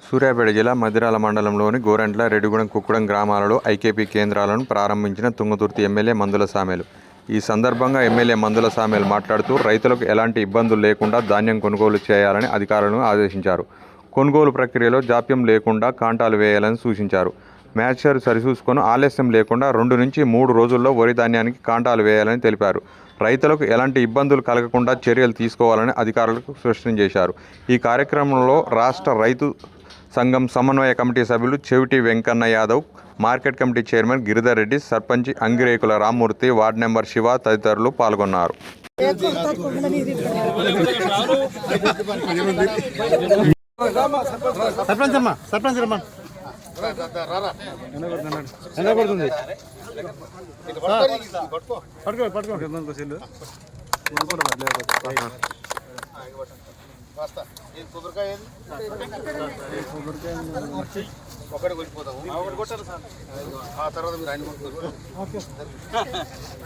సూర్యాపేట జిల్లా మధిరాల మండలంలోని గోరంట్ల, రెడ్డిగూడెం, కుక్కుడం గ్రామాలలో ఐకేపీ కేంద్రాలను ప్రారంభించిన తుంగతుర్తి ఎమ్మెల్యే మందుల సామెలు. ఈ సందర్భంగా ఎమ్మెల్యే మందుల సామెలు మాట్లాడుతూ రైతులకు ఎలాంటి ఇబ్బందులు లేకుండా ధాన్యం కొనుగోలు చేయాలని అధికారులను ఆదేశించారు. కొనుగోలు ప్రక్రియలో జాప్యం లేకుండా కాంటాలు వేయాలని సూచించారు. మ్యాచర్ సరిచూసుకొని ఆలస్యం లేకుండా 2 నుంచి 3 రోజుల్లో వరి ధాన్యానికి కాంటాలు వేయాలని తెలిపారు. రైతులకు ఎలాంటి ఇబ్బందులు కలగకుండా చర్యలు తీసుకోవాలని అధికారులకు స్పష్టం చేశారు. ఈ కార్యక్రమంలో రాష్ట్ర రైతు సంఘం సమన్వయ కమిటీ సభ్యులు చెవిటి Venkanna Yadav, market committee chairman Giridhar Reddy, sarpanch Angirekula Rammurthy, ward member Shiva తదితరులు పాల్గొన్నారు. ఒకటి కొట్టిపోతాము, ఆ తర్వాత మీరు అన్ని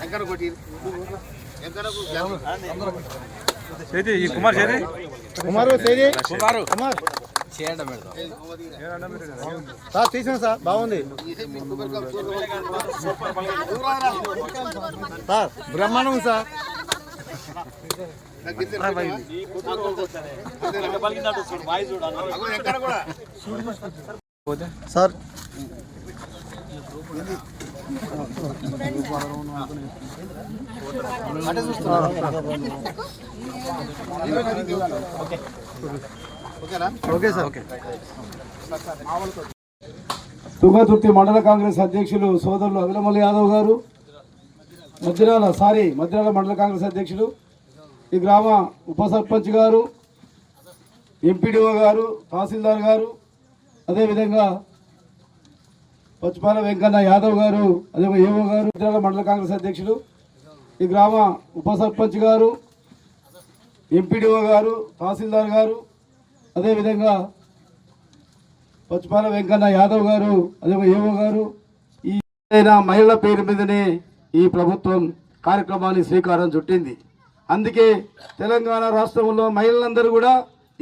ఎంకన కొట్టి తీసిన సార్ బాగుంది సార్, బ్రహ్మాండం sir. Sir okay sir. Thungathurthi మండల కాంగ్రెస్ అధ్యక్షులు సోదరులు అభిలమల్ల యాదవ్ గారు, మధిరాల మండల కాంగ్రెస్ అధ్యక్షులు, ఈ గ్రామ ఉప సర్పంచ్ గారు, ఎంపీడీఓ గారు, తహసీల్దార్ గారు, అదేవిధంగా పచ్చిపాల వెంకన్న యాదవ్ గారు, అదేవిధంగా ఏఓ గారు, మధిరాల మండల కాంగ్రెస్ అధ్యక్షులు, ఈ గ్రామ ఉప సర్పంచ్ గారు, ఎంపీడీఓ గారు, తహసీల్దార్ గారు, అదేవిధంగా పచ్చిపాల వెంకన్న యాదవ్ గారు, అదేవిధంగా ఏఓ గారు, ఈ మహిళల పేరు మీదనే ఈ ప్రభుత్వం కార్యక్రమాన్ని శ్రీకారం చుట్టింది. అందుకే తెలంగాణ రాష్ట్రంలో మహిళలందరూ కూడా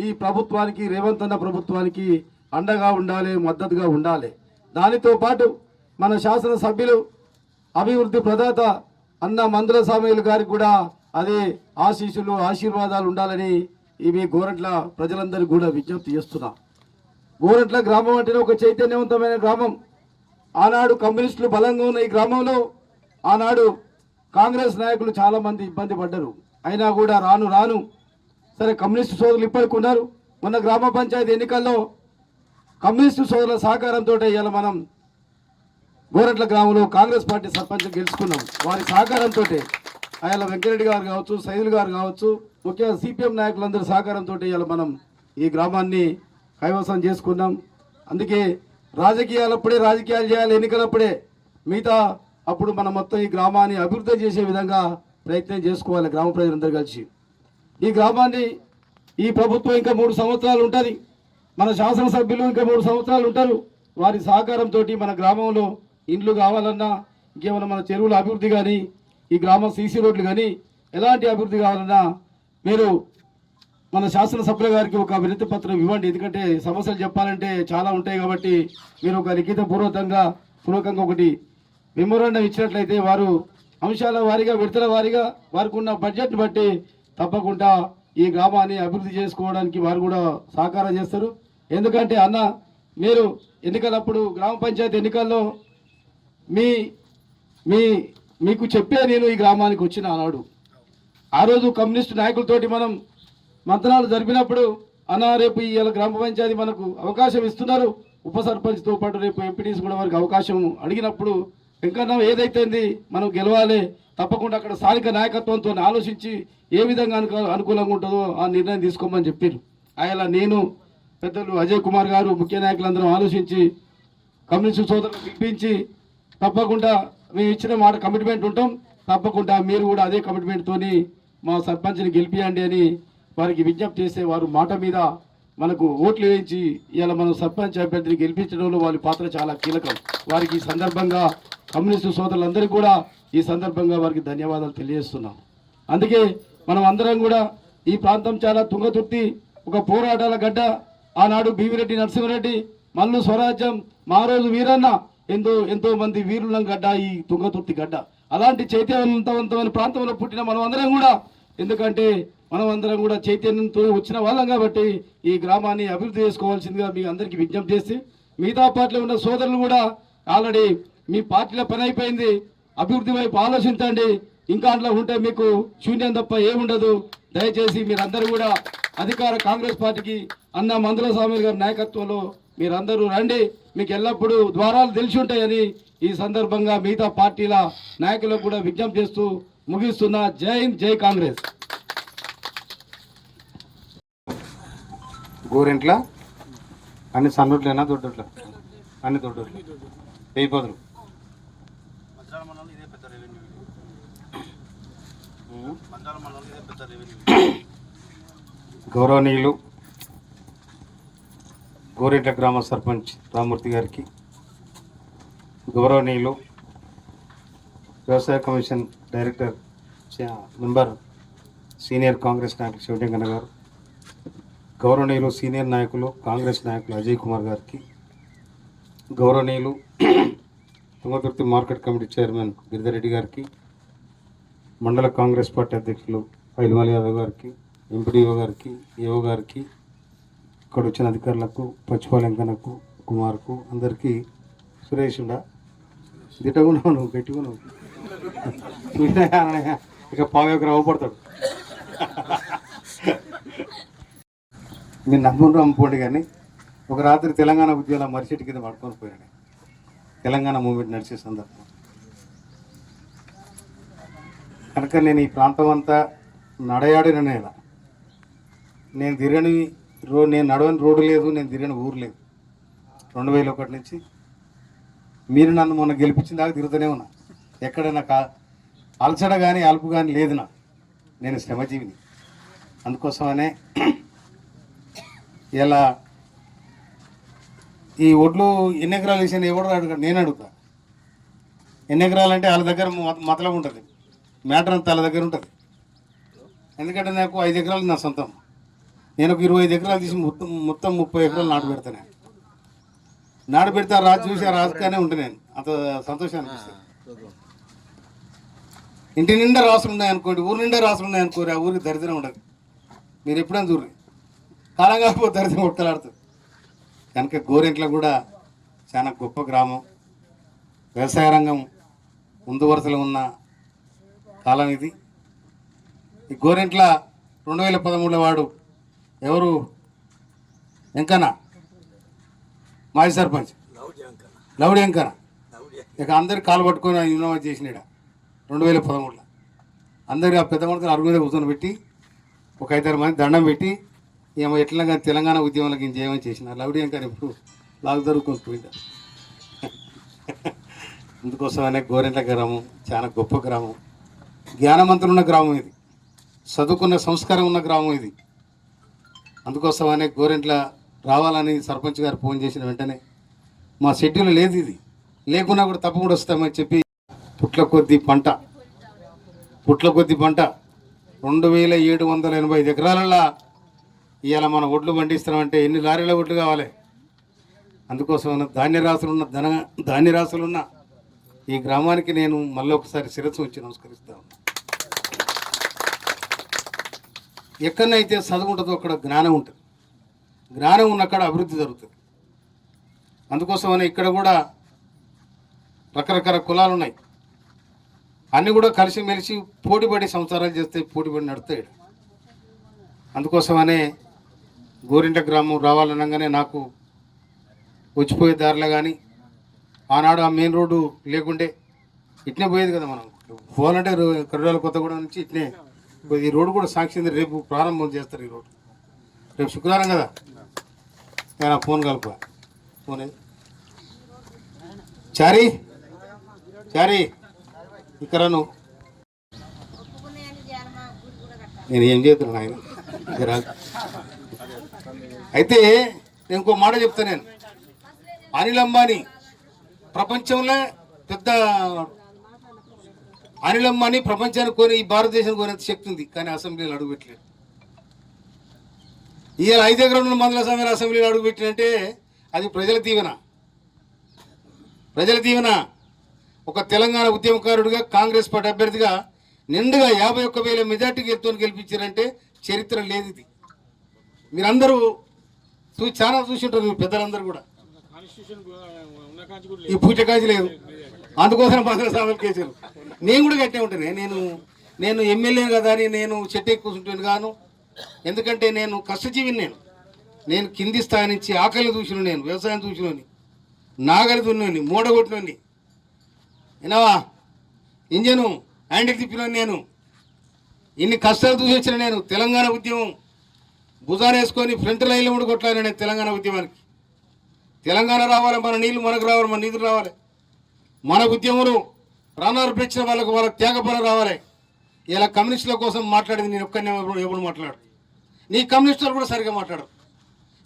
ఈ ప్రభుత్వానికి, రేవంత్ అన్న ప్రభుత్వానికి అండగా ఉండాలి, మద్దతుగా ఉండాలి. దానితో పాటు మన శాసనసభ్యులు, అభివృద్ధి ప్రదాత అన్న మందుల సామయ్యలు గారికి కూడా అదే ఆశీస్సులు, ఆశీర్వాదాలు ఉండాలని ఇవి గోరంట్ల ప్రజలందరికీ కూడా విజ్ఞప్తి చేస్తున్నాం. గోరంట్ల గ్రామం అంటేనే ఒక చైతన్యవంతమైన గ్రామం. ఆనాడు కమ్యూనిస్టులు బలంగా ఉన్న ఈ గ్రామంలో ఆనాడు కాంగ్రెస్ నాయకులు చాలామంది ఇబ్బంది పడ్డారు. అయినా కూడా రాను సరే కమ్యూనిస్టు సోదరులు ఇప్పటికి ఉన్నారు. మొన్న గ్రామ పంచాయతీ ఎన్నికల్లో కమ్యూనిస్టు సోదరుల సహకారంతో ఇవాళ మనం గోరంట్ల గ్రామంలో కాంగ్రెస్ పార్టీ సర్పంచ్ గెలుచుకున్నాం. వారి సహకారంతో అయాల వెంకరెడ్డి గారు కావచ్చు, సైదులు గారు కావచ్చు, ముఖ్యంగా సిపిఎం నాయకులందరి సహకారంతో ఇవాళ మనం ఈ గ్రామాన్ని కైవసం చేసుకున్నాం. అందుకే రాజకీయాలప్పుడే రాజకీయాలు చేయాలి, ఎన్నికలప్పుడే మిగతా అప్పుడు మనం మొత్తం ఈ గ్రామాన్ని అభివృద్ధి చేసే విధంగా ప్రయత్నం చేసుకోవాలి. గ్రామ ప్రజలందరూ కలిసి ఈ గ్రామాన్ని, ఈ ప్రభుత్వం ఇంకా 3 సంవత్సరాలు ఉంటుంది, మన శాసనసభ్యులు ఇంకా 3 సంవత్సరాలు ఉంటారు. వారి సహకారంతో మన గ్రామంలో ఇండ్లు కావాలన్నా, ఇంకేమైనా మన చెరువుల అభివృద్ధి కానీ, ఈ గ్రామ సీసీ రోడ్లు కానీ ఎలాంటి అభివృద్ధి కావాలన్నా మీరు మన శాసనసభ్యుల గారికి ఒక వినతి పత్రం ఇవ్వండి. ఎందుకంటే సమస్యలు చెప్పాలంటే చాలా ఉంటాయి కాబట్టి మీరు ఒక లిఖిత పూర్వకంగా ఒకటి మెమోరాండం ఇచ్చినట్లయితే వారు అంశాల వారీగా, విడతల వారీగా వారికి ఉన్న బడ్జెట్ బట్టి తప్పకుండా ఈ గ్రామాన్ని అభివృద్ధి చేసుకోవడానికి వారు కూడా సహకారం చేస్తారు. ఎందుకంటే అన్న మీరు ఎన్నికలప్పుడు గ్రామ పంచాయతీ ఎన్నికల్లో మీకు చెప్పే నేను ఈ గ్రామానికి వచ్చిన ఆనాడు ఆ రోజు కమ్యూనిస్టు నాయకులతోటి మనం మంత్రాలు జరిపినప్పుడు అన్న రేపు ఇవాళ గ్రామ పంచాయతీ మనకు అవకాశం ఇస్తున్నారు, ఉప సర్పంచ్తో పాటు రేపు ఎంపీటీస్ కూడా వారికి అవకాశం అడిగినప్పుడు వెంకన్న ఏదైతే మనం గెలవాలి, తప్పకుండా అక్కడ స్థానిక నాయకత్వంతో ఆలోచించి ఏ విధంగా అనుకూలంగా ఉంటుందో ఆ నిర్ణయం తీసుకోమని చెప్పారు. అలా నేను, పెద్దలు అజయ్ కుమార్ గారు, ముఖ్య నాయకులందరం ఆలోచించి కమ్యూనిస్టు సోదరులు పిలిపించి తప్పకుండా మేము ఇచ్చిన మాట కమిట్మెంట్ ఉంటాం, తప్పకుండా మీరు కూడా అదే కమిట్మెంట్తోని మా సర్పంచ్ని గెలిపియండి అని వారికి విజ్ఞప్తి చేస్తే వారు మాట మీద మనకు ఓట్లు వేయించి ఇలా మనం సర్పంచ్ అభ్యర్థిని గెలిపించడంలో వాళ్ళ పాత్ర చాలా కీలకం. వారికి ఈ సందర్భంగా కమ్యూనిస్టు సోదరులందరికీ కూడా ఈ సందర్భంగా వారికి ధన్యవాదాలు తెలియజేస్తున్నాం. అందుకే మనం అందరం కూడా ఈ ప్రాంతం చాలా తుంగతుర్తి ఒక పోరాటాల గడ్డ. ఆనాడు భీమిరెడ్డి నరసింహారెడ్డి, మల్లు స్వరాజ్యం, మారోజు వీరన్న, ఎంతో మంది వీరుల గడ్డ ఈ తుంగతుర్తి గడ్డ. అలాంటి చైతన్యవంతమైన ప్రాంతంలో పుట్టిన మనం అందరం కూడా, ఎందుకంటే మనం అందరం కూడా చైతన్యంతో వచ్చిన వాళ్ళం కాబట్టి ఈ గ్రామాన్ని అభివృద్ధి చేసుకోవాల్సిందిగా మీ అందరికీ విజ్ఞప్తి చేసి, మిగతా పార్టీలో ఉన్న సోదరులు కూడా ఆల్రెడీ మీ పార్టీలో పని అయిపోయింది, అభివృద్ధి వైపు ఆలోచించండి. ఇంకా అట్లా ఉంటే మీకు శూన్యం తప్ప ఏముండదు. దయచేసి మీరందరూ కూడా అధికార కాంగ్రెస్ పార్టీకి అన్న మందుల స్వామి గారి నాయకత్వంలో మీరందరూ రండి. మీకు ఎల్లప్పుడూ ద్వారాలు తెలిసి ఉంటాయని ఈ సందర్భంగా మిగతా పార్టీల నాయకులకు కూడా విజ్ఞప్తి చేస్తూ ముగిస్తున్నా. జై హింద్, జై కాంగ్రెస్. గోరెంట్ల అన్ని సన్నోట్లేనా దొడ్డోట్ల? అన్ని దొడ్డోట్లు 1000 గౌరవనీయులు గోరెంట్ల గ్రామ సర్పంచ్ రామూర్తి గారికి, గౌరవనీయులు వ్యవసాయ commission director member senior Congress నాయకులు శివటంకన్న గారు, గౌరవనీయులు సీనియర్ నాయకులు కాంగ్రెస్ నాయకులు అజయ్ కుమార్ గారికి, గౌరవనీయులు Thungathurthi market committee chairman Giridhar Reddy గారికి, మండల కాంగ్రెస్ పార్టీ అధ్యక్షులు పైల్మల్ యాదవ్ గారికి, ఎంపీడీఓ గారికి, ఏఓ గారికి, ఇక్కడ వచ్చిన అధికారులకు, పచ్చిపాలెంకనకు, కుమార్కు, అందరికీ సురేష్ ఉండా దిట్టగున్నావు, నువ్వు గట్టిగున్నావు, ఇక పావేకు రావపడతాడు. మీరు నమ్ముడు అమ్ముకోండి, కానీ ఒక రాత్రి తెలంగాణ ఉద్యోగాల మరిచెట్టు కింద పడుకొని పోయాను. తెలంగాణ మూమెంట్ నడిచే సందర్భం కనుక నేను ఈ ప్రాంతం అంతా నడయాడిన నేల. నేను తిరగని నేను నడవని రోడ్డు లేదు, నేను తిరగని ఊరు లేదు. 2001 నుంచి మీరు నన్ను మొన్న గెలిపించిన దాకా తిరుగుతూనే ఉన్నా. ఎక్కడ నాకు అలసడ కానీ అలుపు కానీ లేదు. నేను శ్రమజీవిని. అందుకోసమనే ఇలా ఈ ఒడ్లు ఎన్ని ఎకరాలు వేసాను ఎవడు అడుగుతాడు, నేను అడుగుతా. ఎన్ని ఎకరాలు అంటే వాళ్ళ దగ్గర మతలం ఉంటుంది, మ్యాటర్ అంతా వాళ్ళ దగ్గర ఉంటుంది. ఎందుకంటే నాకు 5 ఎకరాలు నా సొంతం. నేను ఒక 25 ఎకరాలు తీసి మొత్తం 30 ఎకరాలు నాటు పెడతాను. నాటు పెడితే ఆ రాజు చూసి ఆ రాజుగానే ఉంటాను. నేను అంత సంతోషం అనిపిస్తుంది. ఇంటి నిండా రాసులు ఉన్నాయనుకోండి, ఊరి నిండా రాసులు ఉన్నాయనుకోండి, ఆ ఊరికి దరిద్రం ఉండదు. మీరు ఎప్పుడైనా చూడండి, కాలం కాకపోతే దరిద్రం కొట్టలాడుతుంది. కనుక గోరెంట్లో కూడా చాలా గొప్ప గ్రామం. వ్యవసాయ రంగం ముందు వరుసలో ఉన్న కాలం ఇది. ఈ గోరెంట్ల 2013లో వాడు ఎవరు, వెంకన్న మాజీ సర్పంచ్ లౌడి వెంకన్న, ఇక అందరికి కాలు పట్టుకొని యూనివర్సిటీ చేసినాడు 2013లో. అందరికి ఆ పెద్ద మనుషులు అరుగు మీద కూర్చొని పెట్టి ఒక 5-6 మంది దండం పెట్టి ఏమో ఎట్లా కానీ తెలంగాణ ఉద్యమంలోకి ఇంకేమని చేసిన లౌడి వెంకన్న ఇప్పుడు లాగు జరుగుకొని పోయింది. అందుకోసమనే గోరెంట్ల గ్రామం చాలా గొప్ప గ్రామం, జ్ఞానవంతులు ఉన్న గ్రామం ఇది, చదువుకున్న సంస్కారం ఉన్న గ్రామం ఇది. అందుకోసమనే గోరెంట్ల రావాలని సర్పంచ్ గారు ఫోన్ చేసిన వెంటనే మా షెడ్యూల్ లేదు, ఇది లేకున్నా కూడా తప్పకుండా వస్తామని చెప్పి పుట్ల కొద్ది పంట 2785 ఎకరాలలో ఇవాళ మన ఒడ్లు పండిస్తున్నామంటే ఎన్ని లారీల ఒడ్లు కావాలి. అందుకోసం ధాన్యరాశులున్న ఈ గ్రామానికి నేను మళ్ళీ ఒకసారి శిరస్సు వచ్చి నమస్కరిస్తాను. ఎక్కడైతే చదువు ఉంటుందో అక్కడ జ్ఞానం ఉంటుంది, జ్ఞానం ఉన్నక్కడ అభివృద్ధి జరుగుతుంది. అందుకోసమనే ఇక్కడ కూడా రకరకాల కులాలు ఉన్నాయి, అన్నీ కూడా కలిసిమెలిసి పోటీపడి సంసారాలు చేస్తే పోటీపడి నడుస్తాయి. అందుకోసమనే గోరింట గ్రామం రావాలనగానే నాకు వచ్చిపోయే దారిలో కానీ ఆనాడు ఆ మెయిన్ రోడ్డు లేకుంటే ఇట్నే పోయేది కదా. మనం పోవాలంటే కర్రాల కొత్తగూడెం నుంచి ఇట్నే ఈ రోడ్డు కూడా సాక్షి రేపు ప్రారంభం చేస్తారు. ఈ రోడ్డు రేపు శుక్రవారం కదా. నేను ఫోన్ కలుపు ఫోన్ చారీ ఇక్కడ నువ్వు నేను ఏం చేస్తున్నాను ఆయన రాదు. అయితే నేను ఇంకో మాట చెప్తాను. నేను అనిల్ అంబానీ ప్రపంచంలో పెద్ద అనిలమ్మని ప్రపంచానికి కొని ఈ భారతదేశానికి కొనేంత శక్తి ఉంది, కానీ అసెంబ్లీలో అడుగుపెట్టలేదు. ఇవాళ 5 ఎకరాల మందుల సమయంలో అసెంబ్లీలో అడుగుపెట్టినంటే అది ప్రజల దీవెన. ప్రజల దీవెన. ఒక తెలంగాణ ఉద్యమకారుడిగా కాంగ్రెస్ పార్టీ అభ్యర్థిగా నిండుగా 51,000 మెజార్టీకి ఎత్తుని గెలిపించారంటే చరిత్ర లేదు ఇది. మీరందరూ చాలా చూసింటారు, మీ పెద్దలందరూ కూడా. ఈ పూజ కాజీ లేదు, అందుకోసం మందుల సామెలు కేసులు. నేను కూడా కట్టే ఉంటాను. నేను ఎమ్మెల్యే కదా అని నేను చెట్టు ఎక్కుంటాను గాను. ఎందుకంటే నేను కష్టజీవిని. నేను కింది స్థాయి నుంచి ఆకలిని చూసిన, నేను వ్యవసాయం చూసినోని, నాగలి దున్నోని, మూడగొట్టినోని, విన్నావా, ఇంజను హ్యాండిల్ తిప్పినోని. నేను ఇన్ని కష్టాలు చూసి వచ్చిన నేను. తెలంగాణ ఉద్యమం భుజాన వేసుకొని ఫ్రంట్ లైన్లో కూడా కొట్లాను నేను తెలంగాణ ఉద్యమానికి. తెలంగాణ రావాలి, మన నీళ్ళు మనకు రావాలి, మన నిధులు రావాలి, మన ఉద్యమంలో ప్రాణార్పించిన వాళ్ళకి త్యాగపన రావాలి. ఇలా కమ్యూనిస్టుల కోసం మాట్లాడేది నేను ఒక్కనే ఎవరు మాట్లాడు. నీ కమ్యూనిస్టులు కూడా సరిగా మాట్లాడరు.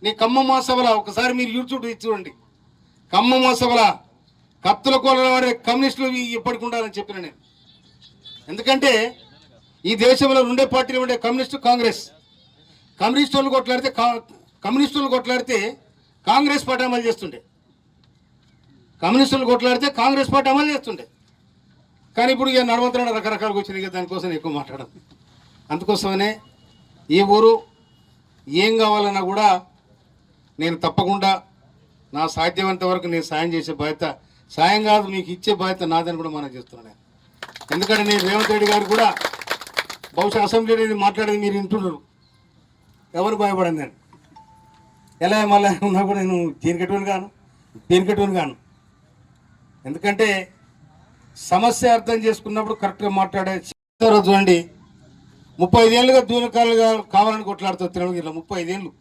నీ ఖమ్మం మహాసభల ఒకసారి మీరు యూట్యూబ్ చూడండి. ఖమ్మం మహాసభల కత్తుల కోళ్ళ వాడే కమ్యూనిస్టులు ఎప్పటికి ఉండాలని చెప్పిన నేను. ఎందుకంటే ఈ దేశంలో ఉండే పార్టీలు ఉండే కమ్యూనిస్టు, కాంగ్రెస్. కమ్యూనిస్టులు కొట్లాడితే కాంగ్రెస్ పార్టీ అమలు చేస్తుండే. కమ్యూనిస్టులు కొట్లాడితే కాంగ్రెస్ పార్టీ అమలు చేస్తుండే. కానీ ఇప్పుడు ఇక నడవంతరం రకరకాలుగా వచ్చినాయి. దానికోసం ఎక్కువ మాట్లాడదు. అందుకోసమనే ఈ ఊరు ఏం కావాలన్నా కూడా నేను తప్పకుండా నా సాధ్యమైనంత వరకు నేను సాయం చేసే బాధ్యత, సాయం కాదు మీకు ఇచ్చే బాధ్యత నాదని కూడా మనం చేస్తున్నాను. ఎందుకంటే నేను రేవంత్ రెడ్డి గారు కూడా బహుశా అసెంబ్లీలో మాట్లాడేది మీరు వింటున్నారు. ఎవరు భయపడను నేను. ఎలా మళ్ళీ ఉన్నా కూడా నేను దేనికట్టుని కాను. ఎందుకంటే సమస్య అర్థం చేసుకున్నప్పుడు కరెక్ట్గా మాట్లాడే చూడండి. 35 ఏళ్ళుగా దూరకాలు కావాలని కొట్లాడుతుంది తిరుమల. 35 ఏళ్ళు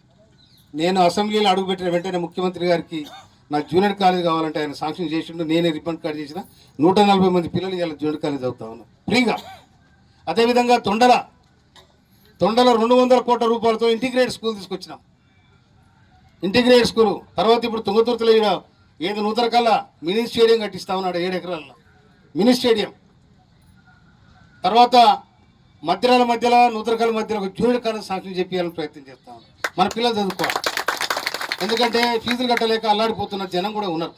నేను అసెంబ్లీలో అడుగుపెట్టిన వెంటనే ముఖ్యమంత్రి గారికి నా జూనియర్ కాలేజ్ కావాలంటే ఆయన శాంక్షన్ చేసిండు. నేనే రిబ్బన్ కార్డు చేసిన. 140 మంది పిల్లలు ఇలా జూనియర్ కాలేజ్ చదువుతా ఉన్నారు ఫ్రీగా. అదేవిధంగా తొండల 200 కోట్ల రూపాయలతో ఇంటిగ్రేటెడ్ స్కూల్ తీసుకొచ్చినాం. ఇంటిగ్రేటెడ్ స్కూల్ తర్వాత ఇప్పుడు తుంగతుర్తిలో ఇక్కడ ఏదో నూతన కల్లా మినీ స్టేడియం కట్టిస్తా ఉన్నాడు 7 ఎకరాల్లో మినీ స్టేడియం. తర్వాత మధ్యలో నూతనకల్ మధ్యలో ఒక జూనియర్ కాలేజ్ శాంక్షన్ చెప్పాలని ప్రయత్నం చేస్తా ఉన్నాం. మన పిల్లలు చదువుకోవాలి. ఎందుకంటే ఫీజులు కట్టలేక అల్లాడిపోతున్న జనం కూడా ఉన్నారు.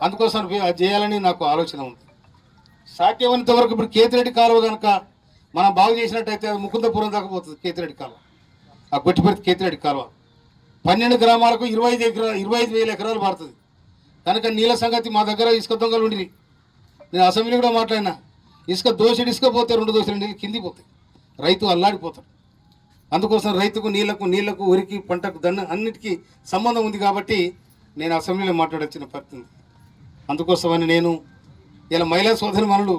అందుకోసం అది చేయాలని నాకు ఆలోచన ఉంది. సాధ్యమైనంత వరకు ఇప్పుడు కేతిరెడ్డి కాలువ కనుక మనం బాగు చేసినట్టయితే అది ముకుందపురం దాకా పోతుంది. కేతిరెడ్డి కాలువ, ఆ గొట్టిపర్తి కేతిరెడ్డి కాలువ 12 గ్రామాలకు 25,000 ఎకరాలు పడుతుంది. కనుక నీళ్ళ సంగతి మా దగ్గర ఇసుక దొంగలు ఉండి నేను అసెంబ్లీ కూడా మాట్లాడినా. ఇసుక ఇసుక పోతే 2 దోశలు నీళ్ళు కింది పోతాయి, రైతు అల్లాడిపోతాడు. అందుకోసం రైతుకు నీళ్లకు వరికి పంటకు అన్నిటికీ సంబంధం ఉంది కాబట్టి నేను అసెంబ్లీలో మాట్లాడొచ్చిన పరిస్థితి. అందుకోసమని నేను ఇలా మహిళా సోదరి మనులు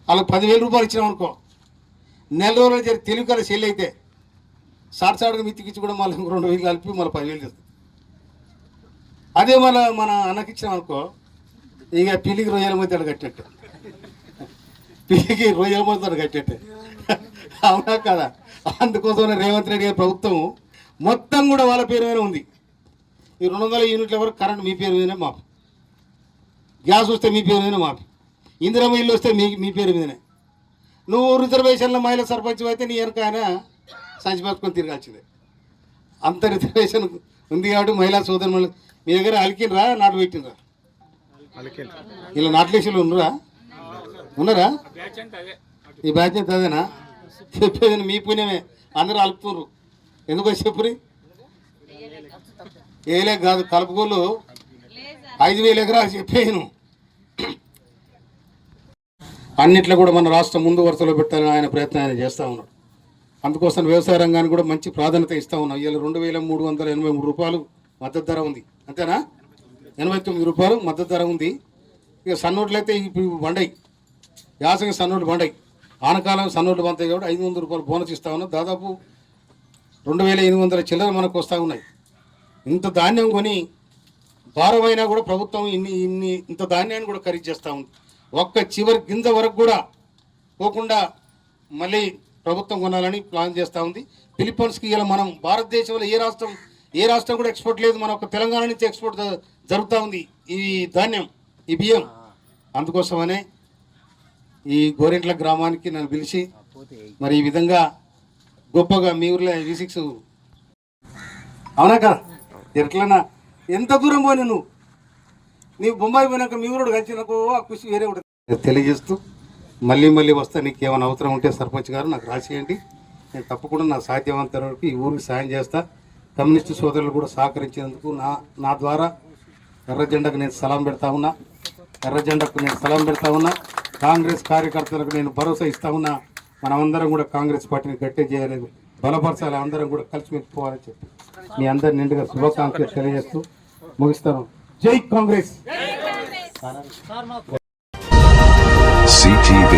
వాళ్ళకి 10,000 రూపాయలు ఇచ్చినాం అనుకో, నెల రోజులు జరిగి తెలుగుకాల సెల్ అయితే సాటుగా మిత్తికిచ్చి కూడా మళ్ళీ 2,000 కలిపి మళ్ళీ 10,000 చేస్తుంది. అదే మన అన్నకిచ్చినాం అనుకో, ఇక పిల్లికి రొయ్యల మధ్య కట్టేట్టు, పిల్లికి రొయ్యల మధ్య కట్టేట్టే. అవునా కదా? అందుకోసం రేవంత్ రెడ్డి గారి ప్రభుత్వం మొత్తం కూడా వాళ్ళ పేరు మీద ఉంది. ఈ 200 యూనిట్ల వరకు కరెంట్ మీ పేరు మీదనే మాపు, గ్యాస్ వస్తే మీ పేరు మీదనే మాపు, ఇందిరమ్మ ఇల్లు వస్తే మీ పేరు మీదనే. నువ్వు రిజర్వేషన్లో మహిళా సర్పంచ్ అయితే నీ వెనక ఆయన సంచి పట్టుకొని తిరగాల్సిందే. అంత రిజర్వేషన్ ఉంది కాబట్టి మహిళా సోదరులు మీ దగ్గర అలికినరా నాటు పెట్టినరా? ఇలా నాట్లేషన్లు ఉన్నారా? ఈ బ్యాచ్ అంతా అదేనా? చెప్పేది మీ పుణ్యమే. అందరూ అలుపుతున్నారు. ఎందుకో చెప్పురి. ఏలే కాదు, కలుపుకోళ్ళు 5,000 ఎకరాలు చెప్పేను. అన్నిట్లో కూడా మన రాష్ట్రం ముందు వరుసలో పెట్టాలని ఆయన ప్రయత్నం ఆయన చేస్తూ ఉన్నాడు. అందుకోసం వ్యవసాయ రంగానికి కూడా మంచి ప్రాధాన్యత ఇస్తూ ఉన్నాం. ఇవాళ 2,383 రూపాయలు మద్దతు ధర ఉంది. అంతేనా? 89 రూపాయలు మద్దతు ధర ఉంది. ఇక సన్నోట్లు అయితే ఇప్పుడు బండయి, యాసంగి సన్నోట్లు బండయి, ఆనకాలం సన్నోట్లు బంతాయి కాబట్టి 500 రూపాయలు బోనస్ ఇస్తూ ఉన్నాం. దాదాపు 2,800 చిల్లర మనకు వస్తూ ఉన్నాయి. ఇంత ధాన్యం కొని భారమైనా కూడా ప్రభుత్వం ఇంత ధాన్యాన్ని కూడా ఖరీదు చేస్తూ ఉంది. ఒక్క చివరి గింజ వరకు కూడా పోకుండా మళ్ళీ ప్రభుత్వం కొనాలని ప్లాన్ చేస్తూ ఉంది. ఫిలిప్పీన్స్కి ఇలా మనం భారతదేశంలో ఏ రాష్ట్రం కూడా ఎక్స్పోర్ట్ లేదు. మన ఒక తెలంగాణ నుంచి ఎక్స్పోర్ట్ జరుగుతూ ఉంది ఈ ధాన్యం, ఈ బియ్యం. అందుకోసమనే ఈ గోరెంట్ల గ్రామానికి నన్ను పిలిచి మరి ఈ విధంగా గొప్పగా మీ ఊర్లో V6 అవునా కదా ఎట్లన్నా ఎంత దూరం పోయి నువ్వు బొంబాయి పోయినాక మీ ఊరు కలిసి నాకు ఆ ఖుషి వేరే ఉంటుంది తెలియజేస్తూ మళ్ళీ వస్తా నీకు ఏమైనా అవసరం ఉంటే సర్పంచ్ గారు నాకు రాసేయండి, నేను తప్పకుండా నా సాధ్యమంత వరకు ఈ ఊరికి సాయం చేస్తా. కమ్యూనిస్టు సోదరులు కూడా సహకరించేందుకు నా ద్వారా ఎర్ర జెండాకు నేను సలాం పెడతా ఉన్నా, కాంగ్రెస్ కార్యకర్తలకు నేను భరోసా ఇస్తా ఉన్నా. మనమందరం కూడా కాంగ్రెస్ పార్టీని గట్టి చేయలేదు, బలపరచాలి, అందరం కూడా కలిసి మెట్టుకోవాలని చెప్పి మీ అందరి నిండుగా శుభాకాంక్షలు తెలియజేస్తూ ముగిస్తాను. జై కాంగ్రెస్. CTV.